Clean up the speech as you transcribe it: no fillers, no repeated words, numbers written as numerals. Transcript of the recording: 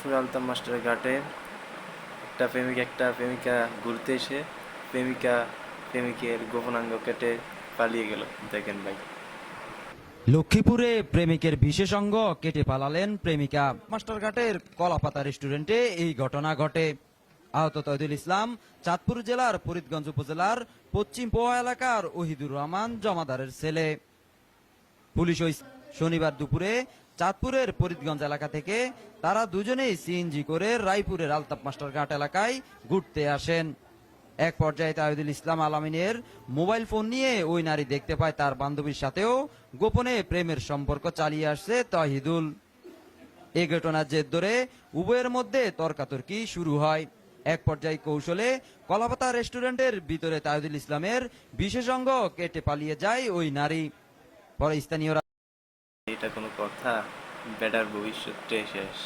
Chandpur আলতাম master ঘাটে একটা প্রেমিকা ঘুরতে এসে প্রেমিকের গোপনাঙ্গ কেটে পালিয়ে গেল। দেখেন ভাই। লক্ষ্মীপুরে প্রেমিকের বিশেষ অঙ্গ কেটে পালালেন প্রেমিকা। মাস্টারঘাটের কলাপাতা রেস্টুরেন্টে এই ঘটনা ঘটে। আহত তৈদুল ইসলাম চাঁদপুর জেলার ফরিদগঞ্জ উপজেলার পশ্চিম পোয়া এলাকার ওহিদুর রহমান জমাদারের ছেলে। পুলিশ ওই শনিবার দুপুরে চাঁদপুরের ফরিদগঞ্জ এলাকা থেকে তারা দুজনেই সিএনজি করে রায়পুরের আলতাপ মাস্টারঘাট এলাকায় ঘুরতে আসেন। এক পর্যায়ে তাহিদুল ইসলাম আলামিনের মোবাইল ফোন নিয়ে ওই নারী দেখতে পায় তার বান্ধবীর সাথেও গোপনে প্রেমের সম্পর্ক চালিয়ে আসছে তাহিদুল। এ ঘটনার জের ধরে উভয়ের মধ্যে তর্কাতর্কি শুরু হয়। এক পর্যায়ে কৌশলে কলাপাতা রেস্টুরেন্টের ভিতরে তাহিদুল ইসলামের বিশেষ অঙ্গ কেটে পালিয়ে যায় ওই নারী। পরে স্থানীয়রা এটা কোনো কথা? বেটার ভবিষ্যৎটাই শেষ।